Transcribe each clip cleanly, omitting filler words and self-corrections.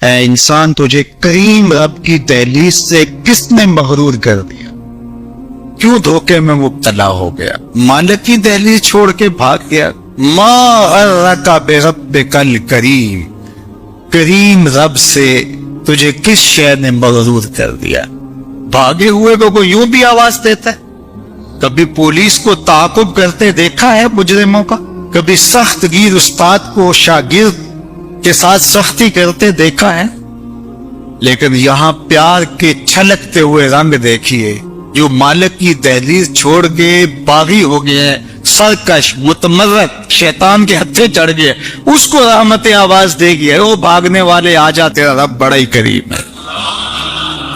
اے انسان تجھے کریم رب کی دہلیز سے کس نے مغرور کر دیا؟ کیوں دھوکے میں مبتلا ہو گیا؟ مالک کی دہلیز چھوڑ کے بھاگ گیا۔ ما غرک بربک الکریم، کریم رب سے تجھے کس شے نے مغرور کر دیا؟ بھاگے ہوئے کو یوں بھی آواز دیتا ہے؟ کبھی پولیس کو تعاقب کرتے دیکھا ہے مجرموں کا؟ کبھی سخت گیر استاد کو شاگرد کے ساتھ سختی کرتے دیکھا ہے؟ لیکن یہاں پیار کے چھلکتے ہوئے رنگ دیکھیے، جو مالک کی دہلیز چھوڑ کے باغی ہو گیا، سرکش متمرد شیطان کے ہتھے چڑھ گئے، اس کو رحمت آواز دے گیا، وہ بھاگنے والے آ جا، تیرا رب بڑا ہی کریم ہے،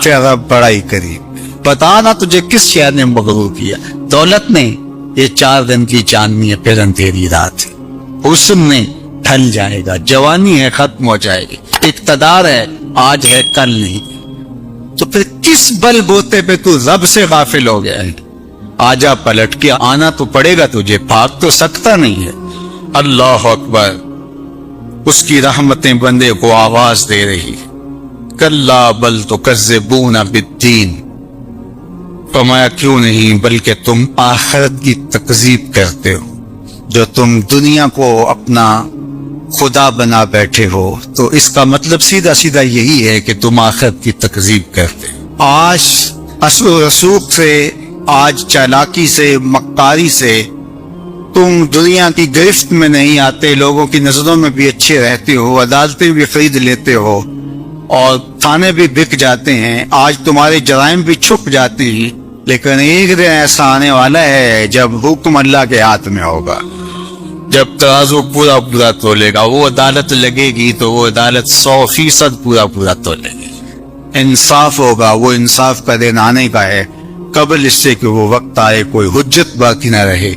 تیرا رب بڑا ہی کریم ہے۔ بتا نا تجھے کس شے نے مغرور کیا؟ دولت نے، یہ 4 دن کی چاندنی ہے، پھر اندھیری رات ہے۔ حسن نے، ڈھل جائے گا، جوانی ہے ختم ہو جائے گی، اقتدار ہے آج ہے کل نہیں، تو پھر کس بل بوتے پہ تو رب سے غافل ہو گیا ہے؟ آجا پلٹ کے، آنا تو پڑے گا تجھے، بھاگ تو سکتا نہیں ہے۔ اللہ اکبر، اس کی رحمتیں بندے کو آواز دے رہی، کلا بل تکذبون بالدین، فرمایا کیوں نہیں، بلکہ تم آخرت کی تکذیب کرتے ہو۔ جو تم دنیا کو اپنا خدا بنا بیٹھے ہو، تو اس کا مطلب سیدھا سیدھا یہی ہے کہ تم آخرت کی تکذیب کرتے ہو۔ آج اثر و رسوخ سے، آج چالاکی سے، مکاری سے تم دنیا کی گرفت میں نہیں آتے، لوگوں کی نظروں میں بھی اچھے رہتے ہو، عدالتیں بھی خرید لیتے ہو اور تھانے بھی بک جاتے ہیں، آج تمہارے جرائم بھی چھپ جاتے ہیں، لیکن ایک دن ایسا آنے والا ہے جب حکم اللہ کے ہاتھ میں ہوگا، جب ترازو پورا پورا تولے گا، وہ عدالت لگے گی تو وہ عدالت 100% پورا تولے گی، انصاف ہوگا، وہ انصاف کا دن آنے کا ہے، قبل اس سے کہ وہ وقت آئے کوئی حجت باقی نہ رہے۔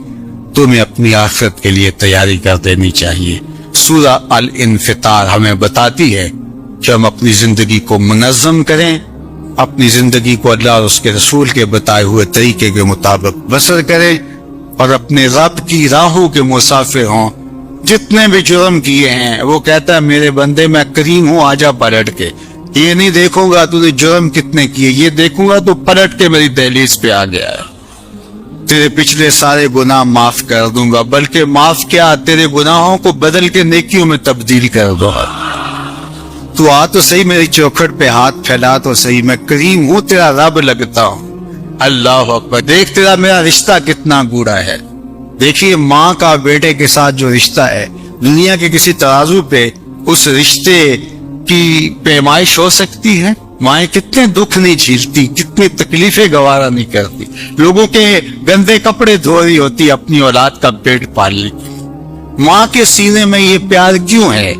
تمہیں اپنی آخرت کے لیے تیاری کر دینی چاہیے۔ سورہ الانفطار ہمیں بتاتی ہے کہ ہم اپنی زندگی کو منظم کریں، اپنی زندگی کو اللہ اور اس کے رسول کے بتائے ہوئے طریقے کے مطابق بسر کریں، اور اپنے رب کی راہوں کے مسافر ہوں۔ جتنے بھی جرم کیے ہیں، وہ کہتا ہے میرے بندے میں کریم ہوں، آجا پلٹ کے، یہ نہیں دیکھوں گا تو نے جرم کتنے کیے، یہ دیکھوں گا تو پلٹ کے میری دہلیز پہ آ گیا ہے، تیرے پچھلے سارے گناہ معاف کر دوں گا، بلکہ معاف کیا، تیرے گناہوں کو بدل کے نیکیوں میں تبدیل کر دوں گا۔ تو آ تو صحیح، میری چوکھٹ پہ ہاتھ پھیلا تو صحیح، میں کریم ہوں، تیرا رب لگتا ہوں۔ اللہ اکبر، دیکھ تیرا میرا رشتہ کتنا گوڑا ہے۔ دیکھیے ماں کا بیٹے کے ساتھ جو رشتہ ہے، دنیا کے کسی ترازو پہ اس رشتے کی پیمائش ہو سکتی ہے؟ مائیں کتنے دکھ نہیں جھیلتی، کتنی تکلیفیں گوارا نہیں کرتی، لوگوں کے گندے کپڑے دھو رہی ہوتی اپنی اولاد کا پیٹ پالنے کی۔ ماں کے سینے میں یہ پیار کیوں ہے؟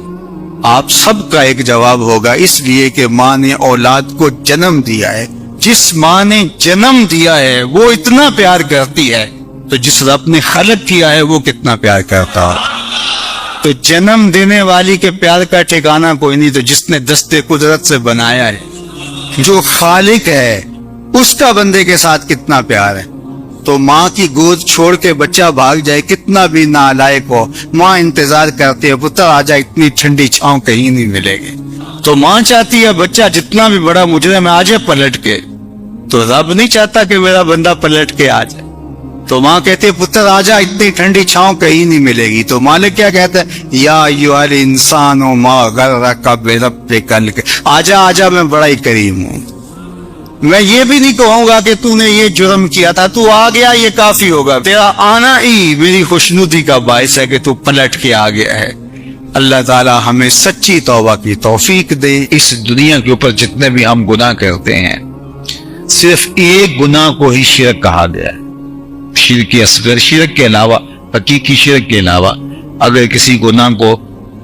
آپ سب کا ایک جواب ہوگا، اس لیے کہ ماں نے اولاد کو جنم دیا ہے۔ جس ماں نے جنم دیا ہے وہ اتنا پیار کرتی ہے، تو جس رب نے خلق کیا ہے وہ کتنا پیار کرتا ہے۔ تو جنم دینے والی کے پیار کا ٹھکانہ کوئی نہیں، تو جس نے دستے قدرت سے بنایا ہے، جو خالق ہے، اس کا بندے کے ساتھ کتنا پیار ہے۔ تو ماں کی گود چھوڑ کے بچہ بھاگ جائے، کتنا بھی نالائق ہو، ماں انتظار کرتی ہے، پتر آ جائے، اتنی ٹھنڈی چھاؤں کہیں نہیں ملے گی۔ تو ماں چاہتی ہے بچہ جتنا بھی بڑا مجرم آ جائے پلٹ کے، تو رب نہیں چاہتا کہ میرا بندہ پلٹ کے آ جائے، تو ماں کہتی ہے پتر آ جا، اتنی ٹھنڈی چھاؤں کہیں نہیں ملے گی۔ تو مالک کیا کہتا ہے، یا ایھا الانسان ما غرک بربک الکریم، آجا آجا میں بڑا ہی کریم ہوں۔ میں یہ بھی نہیں کہوں گا کہ تو نے یہ جرم کیا تھا، تو آ گیا یہ کافی ہوگا، تیرا آنا ہی میری خوشنودی کا باعث ہے کہ تو پلٹ کے آ گیا ہے۔ اللہ تعالی ہمیں سچی توبہ کی توفیق دے۔ اس دنیا کے اوپر جتنے بھی ہم گناہ کرتے ہیں، صرف ایک گناہ کو ہی شرک کہا گیا ہے، شرک اصغر، شرک کے علاوہ، حقیقی شرک کے علاوہ اگر کسی گناہ کو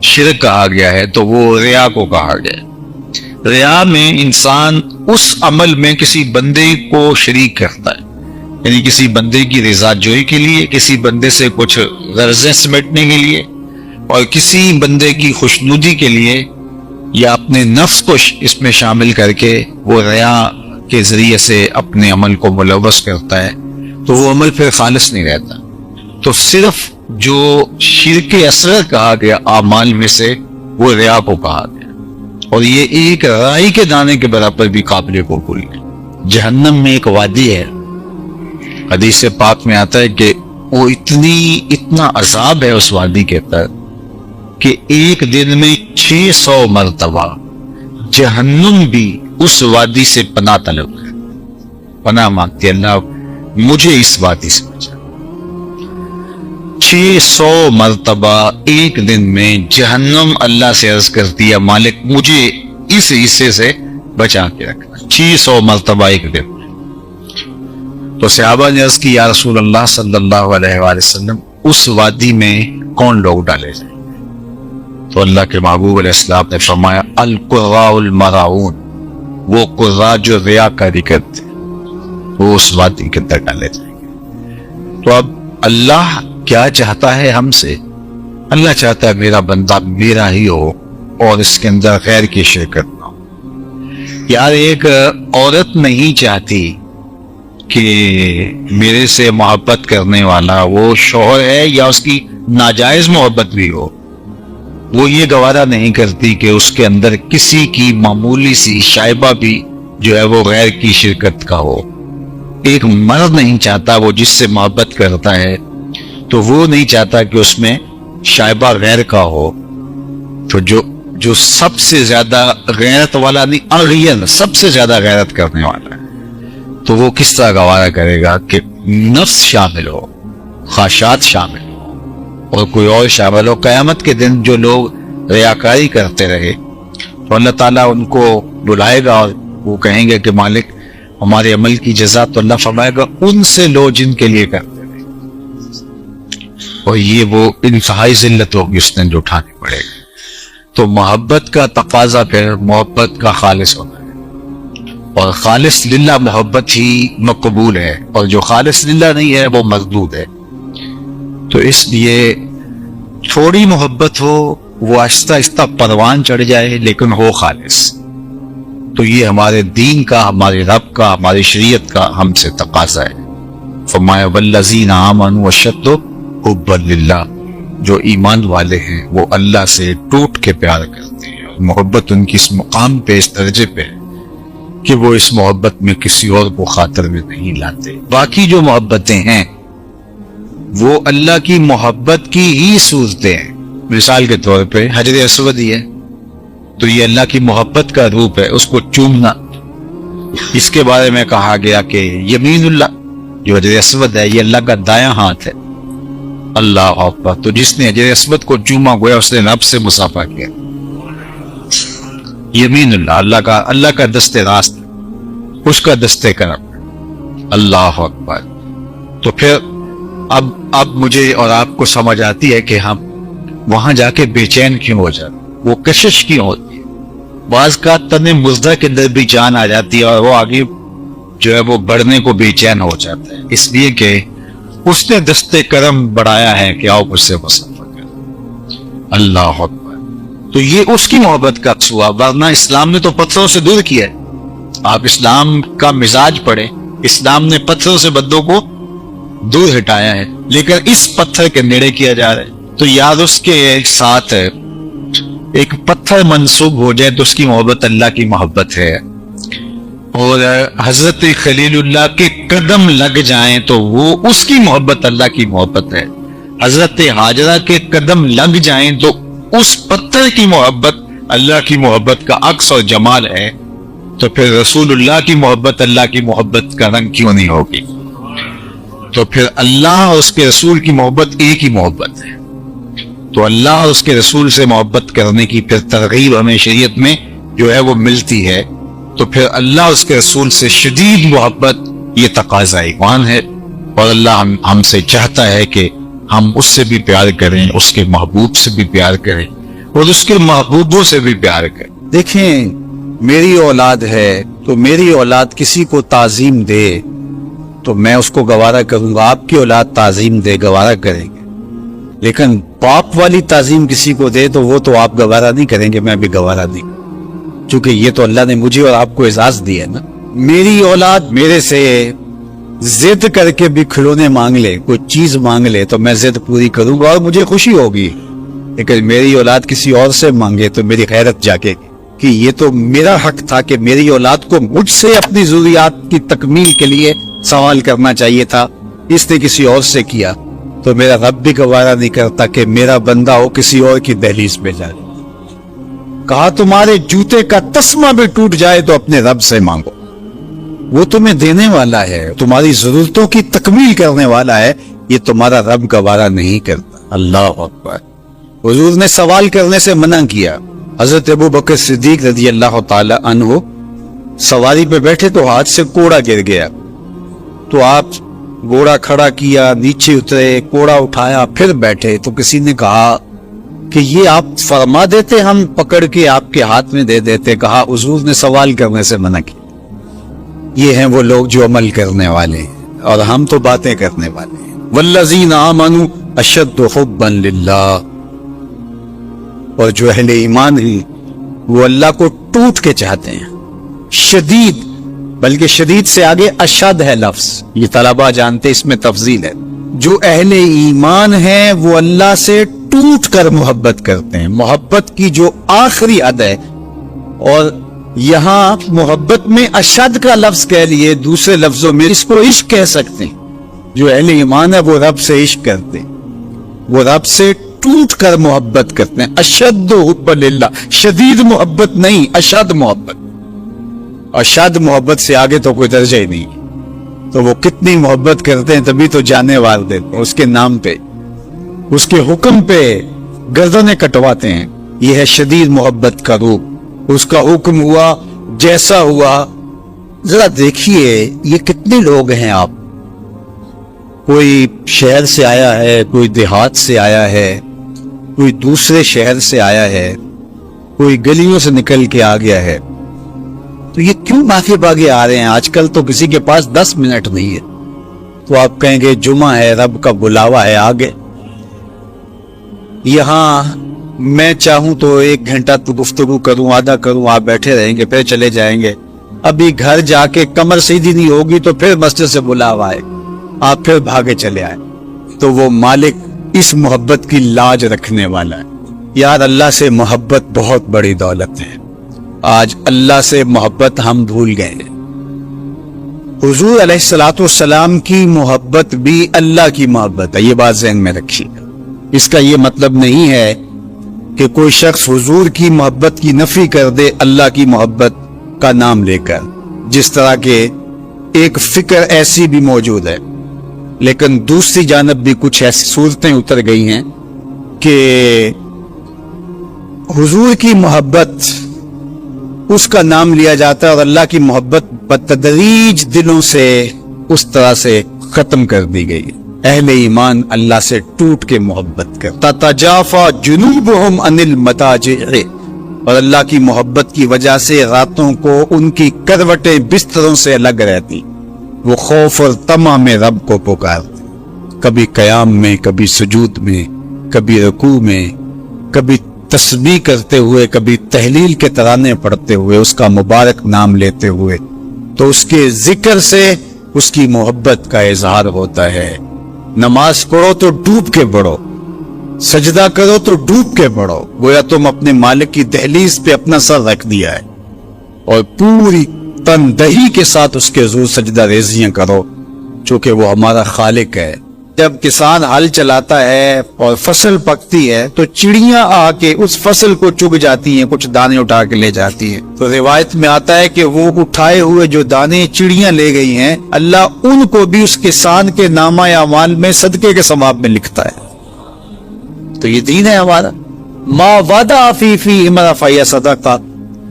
شرک کہا گیا ہے تو وہ ریا کو کہا گیا ہے۔ ریا میں انسان اس عمل میں کسی بندے کو شریک کرتا ہے، یعنی کسی بندے کی رضا جوئی کے لیے، کسی بندے سے کچھ غرضیں سمیٹنے کے لیے، اور کسی بندے کی خوشنودی کے لیے، یا اپنے نفس کو اس میں شامل کر کے وہ ریا کے ذریعے سے اپنے عمل کو ملوث کرتا ہے، تو وہ عمل پھر خالص نہیں رہتا۔ تو صرف جو شرک اصغر کہا گیا اعمال میں سے، وہ ریا کو کہا گیا۔ اور یہ ایک رائی کے دانے کے برابر بھی قابل قبول ہے۔ جہنم میں ایک وادی ہے، حدیث پاک میں آتا ہے کہ وہ اتنا عذاب ہے اس وادی کے اندر کہ ایک دن میں 600 مرتبہ جہنم بھی اس وادی سے پناہ طلب ہے، پناہ مانگتی ہے، اللہ مجھے اس وادی سے بچا۔ 600 مرتبہ ایک دن میں جہنم اللہ سے عرض کرتی ہے مالک مجھے اس حصے سے بچا کے رکھنا، 600 مرتبہ ایک دن میں۔ تو صحابہ نے عرض کی یا رسول اللہ صلی اللہ علیہ وآلہ وسلم اس وادی میں کون لوگ ڈالے جائیں؟ تو اللہ کے محبوب علیہ السلام نے فرمایا القراء المراؤون، وہ قراء جو ریاکاری کرتے وہ اس وادی کے اندر ڈالے جائیں گے۔ تو اب اللہ کیا چاہتا ہے ہم سے؟ اللہ چاہتا ہے میرا بندہ میرا ہی ہو اور اس کے اندر غیر کی شرکت نہ ہو۔ یار ایک عورت نہیں چاہتی کہ میرے سے محبت کرنے والا وہ شوہر ہے یا اس کی ناجائز محبت بھی ہو، وہ یہ گوارا نہیں کرتی کہ اس کے اندر کسی کی معمولی سی شائبہ بھی جو ہے وہ غیر کی شرکت کا ہو۔ ایک مرد نہیں چاہتا، وہ جس سے محبت کرتا ہے تو وہ نہیں چاہتا کہ اس میں شائبہ غیر کا ہو۔ تو جو سب سے زیادہ غیرت والا نہیں، اغیر سب سے زیادہ غیرت کرنے والا ہے، تو وہ کس طرح گوارا کرے گا کہ نفس شامل ہو، خواہشات شامل ہو اور کوئی اور شامل ہو۔ قیامت کے دن جو لوگ ریاکاری کرتے رہے تو اللہ تعالیٰ ان کو بلائے گا اور وہ کہیں گے کہ مالک ہمارے عمل کی جزا، تو اللہ فرمائے گا ان سے لو جن کے لیے کرتے رہے، اور یہ وہ انتہائی ذلت ہوگی اس نے جو اٹھانی پڑے گی۔ تو محبت کا تقاضا پھر محبت کا خالص ہونا ہے، اور خالص للہ محبت ہی مقبول ہے، اور جو خالص للہ نہیں ہے وہ مردود ہے۔ تو اس لیے تھوڑی محبت ہو، وہ آہستہ آہستہ پروان چڑھ جائے، لیکن ہو خالص۔ تو یہ ہمارے دین کا، ہمارے رب کا، ہماری شریعت کا ہم سے تقاضا ہے۔ فرمایا والذین آمنوا اشد حبا للہ، جو ایمان والے ہیں وہ اللہ سے ٹوٹ کے پیار کرتے ہیں، اور محبت ان کی اس مقام پہ، اس درجے پہ کہ وہ اس محبت میں کسی اور کو خاطر میں نہیں لاتے۔ باقی جو محبتیں ہیں وہ اللہ کی محبت کی ہی صورتیں ہیں۔ مثال کے طور پہ حجر اسود ہی ہے تو یہ اللہ کی محبت کا روپ ہے، اس کو چومنا۔ اس کے بارے میں کہا گیا کہ یمین اللہ، جو حجر اسود ہے یہ اللہ کا دایاں ہاتھ ہے۔ اللہ اکبر، تو جس نے حجر اسود کو چوما گویا اس نے رب سے مصافحہ کیا۔ یمین اللہ، اللہ کا دست راست، اس کا دست کرم۔ اللہ اکبر۔ تو پھر اب مجھے اور آپ کو سمجھ آتی ہے کہ ہم وہاں جا کے بے چین کیوں ہو جاتے، وہ کشش کیوں ہوتی ہے۔ بعض کا تن مزدہ کے اندر بھی جان آ جاتی ہے اور وہ آگے جو ہے وہ بڑھنے کو بے چین ہو جاتا ہے، اس لیے کہ اس نے دست کرم بڑھایا ہے کہ آؤ مجھ سے مصافحہ کرو۔ اللہ اکبر۔ تو یہ اس کی محبت کا ہوا، ورنہ اسلام نے تو پتھروں سے دور کیا ہے۔ آپ اسلام کا مزاج پڑھیں، اسلام نے پتھروں سے بندوں کو دور ہٹایا ہے، لیکن اس پتھر کے نیڑے کیا جا رہا ہے۔ تو یاد اس کے ساتھ ایک پتھر منسوب ہو جائے تو اس کی محبت اللہ کی محبت ہے، اور حضرت خلیل اللہ کے قدم لگ جائیں تو وہ اس کی محبت اللہ کی محبت ہے۔ حضرت ہاجرہ کے قدم لگ جائیں تو اس پتھر کی محبت اللہ کی محبت کا عکس اور جمال ہے۔ تو پھر رسول اللہ کی محبت اللہ کی محبت کا رنگ کیوں نہیں ہوگی؟ تو پھر اللہ اور اس کے رسول کی محبت ایک ہی محبت ہے۔ تو اللہ اور اس کے رسول سے محبت کرنے کی پھر ترغیب ہمیں شریعت میں جو ہے وہ ملتی ہے۔ تو پھر اللہ اور اس کے رسول سے شدید محبت یہ تقاضا ایمان ہے، اور اللہ ہم سے چاہتا ہے کہ ہم اس سے بھی پیار کریں، اس کے محبوب سے بھی پیار کریں، اور اس کے محبوبوں سے بھی پیار کریں۔ دیکھیں میری اولاد ہے تو میری اولاد کسی کو تعظیم دے تو میں اس کو گوارا کروں گا، آپ کی اولاد تعظیم دے گوارا کریں گے، لیکن باپ والی تعظیم کسی کو دے تو وہ تو آپ گوارا نہیں کریں گے، میں بھی گوارا نہیں، چونکہ یہ تو اللہ نے مجھے اور آپ کو اعزاز دیا ہے نا۔ میری اولاد میرے سے ضد کر کے بھی کھلونے مانگ لے، کوئی چیز مانگ لے تو میں ضد پوری کروں گا اور مجھے خوشی ہوگی، لیکن میری اولاد کسی اور سے مانگے تو میری غیرت جاگے گی کہ یہ تو میرا حق تھا کہ میری اولاد کو مجھ سے اپنی ضروریات کی تکمیل کے لیے سوال کرنا چاہیے تھا، اس نے کسی اور سے کیا، تو میرا رب بھی گوارا نہیں کرتا کہ میرا بندہ ہو کسی اور کی دہلیز پہ جائے۔ کہا تمہارے جوتے کا تسمہ بھی ٹوٹ جائے تو اپنے رب سے مانگو، وہ تمہیں دینے والا ہے، تمہاری ضرورتوں کی تکمیل کرنے والا ہے، یہ تمہارا رب گوارا نہیں کرتا۔ اللہ اکبر۔ حضور نے سوال کرنے سے منع کیا۔ حضرت ابو بکر صدیق رضی اللہ تعالی عنہ سواری پہ بیٹھے تو ہاتھ سے کوڑا گر گیا، تو آپ گھوڑا کھڑا کیا، نیچے اترے، کوڑا اٹھایا، پھر بیٹھے، تو کسی نے کہا کہ یہ آپ فرما دیتے، ہم پکڑ کے آپ کے ہاتھ میں دے دیتے۔ کہا حضور نے سوال کرنے سے منع کیا۔ یہ ہیں وہ لوگ جو عمل کرنے والے ہیں، اور ہم تو باتیں کرنے والے ہیں۔ والذین آمنوا اشد حبا للہ، اور جو اہل ایمان ہیں وہ اللہ کو ٹوٹ کے چاہتے ہیں، شدید، بلکہ شدید سے آگے اشد ہے لفظ، یہ طلبہ جانتے، اس میں تفضیل ہے۔ جو اہل ایمان ہیں وہ اللہ سے ٹوٹ کر محبت کرتے ہیں، محبت کی جو آخری حد ہے، اور یہاں محبت میں اشد کا لفظ کہہ لیے، دوسرے لفظوں میں اس کو عشق کہہ سکتے ہیں۔ جو اہل ایمان ہے وہ رب سے عشق کرتے ہیں، وہ رب سے ٹوٹ کر محبت کرتے ہیں۔ اشد حب للہ، شدید محبت نہیں، اشد محبت۔ اشد محبت سے آگے تو کوئی درجہ ہی نہیں، تو وہ کتنی محبت کرتے ہیں، تبھی تو جانے وار دیتے ہیں اس کے نام پہ، اس کے حکم پہ گردنیں کٹواتے ہیں۔ یہ ہے شدید محبت کا روپ، اس کا حکم ہوا جیسا ہوا۔ ذرا دیکھیے یہ کتنے لوگ ہیں، آپ کوئی شہر سے آیا ہے، کوئی دیہات سے آیا ہے، کوئی دوسرے شہر سے آیا ہے، کوئی گلیوں سے نکل کے آ گیا ہے، تو یہ کیوں باغے باغے آ رہے ہیں؟ آج کل تو کسی کے پاس 10 منٹ نہیں ہے، تو آپ کہیں گے جمعہ ہے، رب کا بلاوا ہے، آگے۔ یہاں میں چاہوں تو 1 گھنٹہ تو گفتگو کروں، آدھا کروں، آپ بیٹھے رہیں گے، پھر چلے جائیں گے۔ ابھی گھر جا کے کمر سیدھی نہیں ہوگی تو پھر مسجد سے بلاوا ہے، آپ پھر بھاگے چلے آئے۔ تو وہ مالک اس محبت کی لاج رکھنے والا ہے۔ یار اللہ سے محبت بہت بڑی دولت ہے، آج اللہ سے محبت ہم بھول گئے ہیں۔ حضور علیہ الصلوۃ والسلام کی محبت بھی اللہ کی محبت ہے، یہ بات ذہن میں رکھیے۔ اس کا یہ مطلب نہیں ہے کہ کوئی شخص حضور کی محبت کی نفی کر دے اللہ کی محبت کا نام لے کر، جس طرح کے ایک فکر ایسی بھی موجود ہے، لیکن دوسری جانب بھی کچھ ایسی صورتیں اتر گئی ہیں کہ حضور کی محبت اس کا نام لیا جاتا ہے اور اللہ کی محبت بتدریج دلوں سے اس طرح سے ختم کر دی گئی۔ اہل ایمان اللہ سے ٹوٹ کے محبت کرتا۔ تتجافا جنوبہم عن المضاجع، اور اللہ کی محبت کی وجہ سے راتوں کو ان کی کروٹیں بستروں سے الگ رہتی، وہ خوف اور طمع میں رب کو پکارتے، کبھی قیام میں، کبھی سجود میں، کبھی رکوع میں، کبھی تسبیح کرتے ہوئے، کبھی تہلیل کے ترانے پڑھتے ہوئے، اس کا مبارک نام لیتے ہوئے۔ تو اس کے ذکر سے اس کی محبت کا اظہار ہوتا ہے۔ نماز پڑھو تو ڈوب کے پڑھو، سجدہ کرو تو ڈوب کے پڑھو، گویا تم اپنے مالک کی دہلیز پہ اپنا سر رکھ دیا ہے، اور پوری تندہی کے ساتھ اس کے حضور سجدہ ریزیاں کرو، چونکہ وہ ہمارا خالق ہے۔ جب کسان ہل چلاتا ہے اور فصل پکتی ہے تو چڑیاں آ کے اس فصل کو چگ جاتی ہیں، کچھ دانے اٹھا کے لے جاتی ہیں، تو روایت میں آتا ہے کہ وہ اٹھائے ہوئے جو دانے چڑیاں لے گئی ہیں، اللہ ان کو بھی اس کسان کے نامہ اعمال میں صدقے کے ثواب میں لکھتا ہے۔ تو یہ دین ہے ہمارا۔ ما وعدہ فی امرا صدقہ،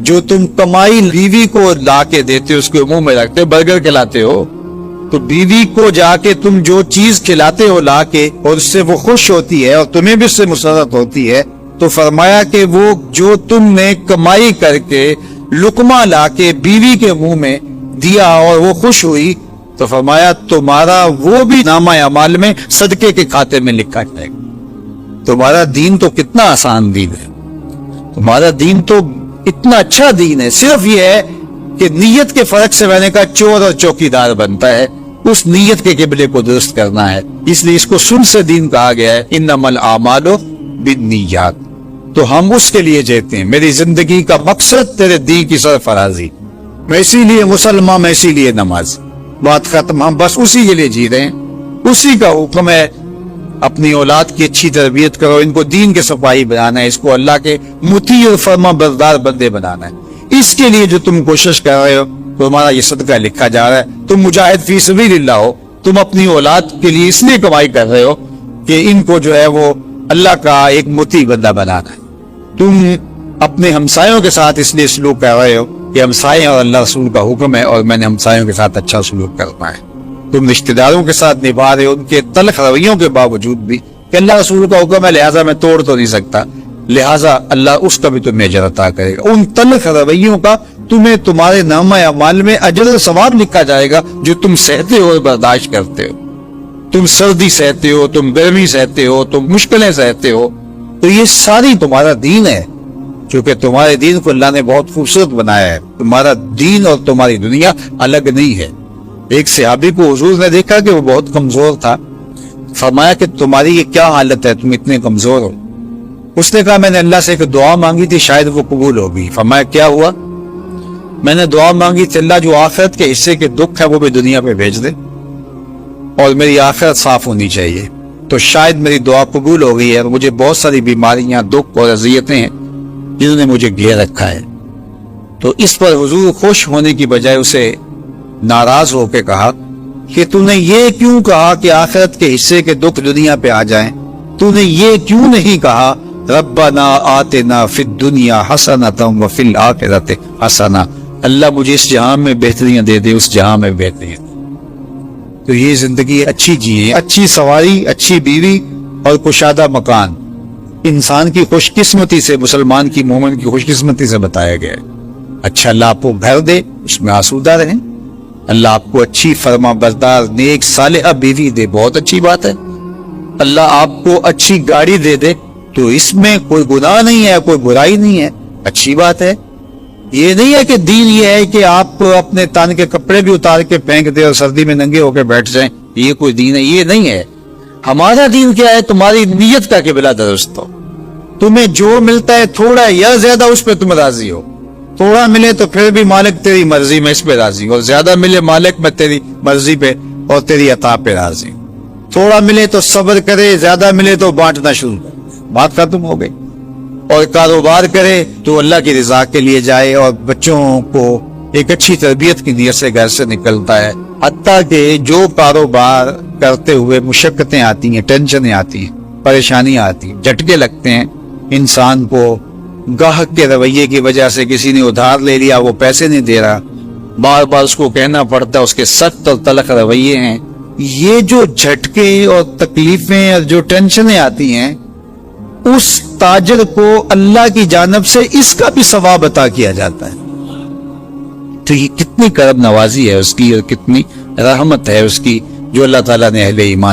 جو تم کمائی بیوی کو لا کے دیتے، اس کے منہ میں رکھتے، برگر کھلاتے ہو، تو بیوی کو جا کے تم جو چیز کھلاتے ہو لا کے، اور اس سے وہ خوش ہوتی ہے اور تمہیں بھی اس سے مسرت ہوتی ہے، تو فرمایا کہ وہ جو تم نے کمائی کر کے لقمہ لا کے بیوی کے منہ میں دیا اور وہ خوش ہوئی، تو فرمایا تمہارا وہ بھی نامہ اعمال میں صدقے کے کھاتے میں لکھا جائے گا۔ تمہارا دین تو کتنا آسان دین ہے، تمہارا دین تو اتنا اچھا دین ہے، صرف یہ ہے کہ نیت کے فرق سے میں نے کہا چور اور چوکیدار بنتا ہے، اس نیت کے قبلے کو درست کرنا ہے، اس لیے اس کو سن سے دین کہا گیا ہے، انما الاعمال بالنیات۔ تو ہم اس کے لیے جیتے ہیں. میری زندگی کا مقصد تیرے دین کی سرفرازی, میں اسی لیے مسلمان, میں اسی لیے نماز. بات ختم. ہم بس اسی کے لیے جی رہے ہیں. اسی کا حکم ہے اپنی اولاد کی اچھی تربیت کرو, ان کو دین کے سپاہی بنانا ہے, اس کو اللہ کے مطیع اور فرما بردار بندے بنانا ہے. اس کے لیے جو تم کوشش کر رہے ہو تمہارا یہ صدقہ لکھا جا رہا ہے. تم مجاہد فی سبیل اللہ ہو. تم اپنی اولاد کے لیے اس لیے کمائی کر رہے ہو کہ ان کو جو ہے وہ اللہ کا ایک مطیع بندہ بنانا ہے. تم اپنے ہمسایوں کے ساتھ اس لیے سلوک کر رہے ہو کہ ہمسائے اور اللہ رسول کا حکم ہے اور میں نے ہمسایوں کے ساتھ اچھا سلوک کرنا ہے. تم رشتہ داروں کے ساتھ نبھا رہے ہو ان کے تلخ رویوں کے باوجود بھی کہ اللہ رسول کا حکم ہے لہٰذا میں توڑ تو نہیں سکتا, لہٰذا اللہ اس کا بھی تمہیں اجر عطا کرے گا. ان تلخ رویوں کا تمہیں تمہارے نامہ اعمال میں اجر و ثواب لکھا جائے گا جو تم سہتے ہو اور برداشت کرتے ہو. تم سردی سہتے ہو, تم گرمی سہتے ہو, تم مشکلیں سہتے ہو, تو یہ ساری تمہارا دین ہے. کیونکہ تمہارے دین کو اللہ نے بہت خوبصورت بنایا ہے. تمہارا دین اور تمہاری دنیا الگ نہیں ہے. ایک صحابی کو حضور نے دیکھا کہ وہ بہت کمزور تھا. فرمایا کہ تمہاری یہ کیا حالت ہے, تم اتنے کمزور ہو؟ اس نے کہا میں نے اللہ سے ایک دعا مانگی تھی, شاید وہ قبول ہوگی. فرمایا کیا ہوا؟ میں نے دعا مانگی تھی اللہ جو آخرت کے حصے کے دکھ ہے وہ بھی دنیا پہ بھیج دے اور میری آخرت صاف ہونی چاہیے. تو شاید میری دعا قبول ہو گئی ہے. مجھے بہت ساری بیماریاں, دکھ اور اذیتیں ہیں جنہوں نے مجھے گھیر رکھا ہے. تو اس پر حضور خوش ہونے کی بجائے اسے ناراض ہو کے کہا کہ تو نے یہ کیوں کہا کہ آخرت کے حصے کے دکھ دنیا پہ آ جائیں؟ تو نے یہ کیوں نہیں کہا ربنا آتنا فی الدنیا حسنۃ وفی الآخرۃ حسنہ, اللہ مجھے اس جہاں میں بہتریاں دے دے, اس جہاں میں بہتریاں. تو یہ زندگی اچھی جیے, اچھی سواری, اچھی بیوی اور کشادہ مکان انسان کی خوش قسمتی سے, مسلمان کی, مومن کی خوش قسمتی سے بتایا گیا ہے. اچھا اللہ آپ کو گھر دے, اس میں آسودہ رہیں. اللہ آپ کو اچھی فرما بردار نیک صالحہ بیوی دے, بہت اچھی بات ہے. اللہ آپ کو اچھی گاڑی دے دے تو اس میں کوئی گناہ نہیں ہے, کوئی برائی نہیں ہے, اچھی بات ہے. یہ نہیں ہے کہ دین یہ ہے کہ آپ اپنے تان کے کپڑے بھی اتار کے پھینک دے اور سردی میں ننگے ہو کے بیٹھ جائیں, یہ کوئی دین ہے, یہ نہیں ہے. ہمارا دین کیا ہے؟ تمہاری نیت کا قبلہ درست ہو. تمہیں جو ملتا ہے تھوڑا یا زیادہ اس پہ تم راضی ہو. تھوڑا ملے تو پھر بھی مالک تیری مرضی میں اس پہ راضی ہو, اور زیادہ ملے مالک میں تیری مرضی پہ اور تیری عطا پہ راضی ہو. تھوڑا ملے تو صبر کرے, زیادہ ملے تو بانٹنا شروع کرے, بات ختم ہو گئی. اور کاروبار کرے تو اللہ کی رضا کے لیے جائے اور بچوں کو ایک اچھی تربیت کی نیت سے گھر سے نکلتا ہے. حتیٰ کہ جو کاروبار کرتے ہوئے مشقتیں آتی ہیں, ٹینشنیں آتی ہیں, پریشانیاں آتی ہیں, جھٹکے لگتے ہیں انسان کو, گاہک کے رویے کی وجہ سے کسی نے ادھار لے لیا, وہ پیسے نہیں دے رہا, بار بار اس کو کہنا پڑتا ہے, اس کے سخت اور تلخ رویے ہیں. یہ جو جھٹکے اور تکلیفیں اور جو ٹینشنیں آتی ہیں اس تاجر کو اللہ کی جانب سے اس کا بھی ثواب عطا کیا جاتا ہے. تو یہ کتنی کرم نوازی ہے اس کی اور کتنی رحمت ہے اس کی جو اللہ تعالیٰ نے اہل ایمان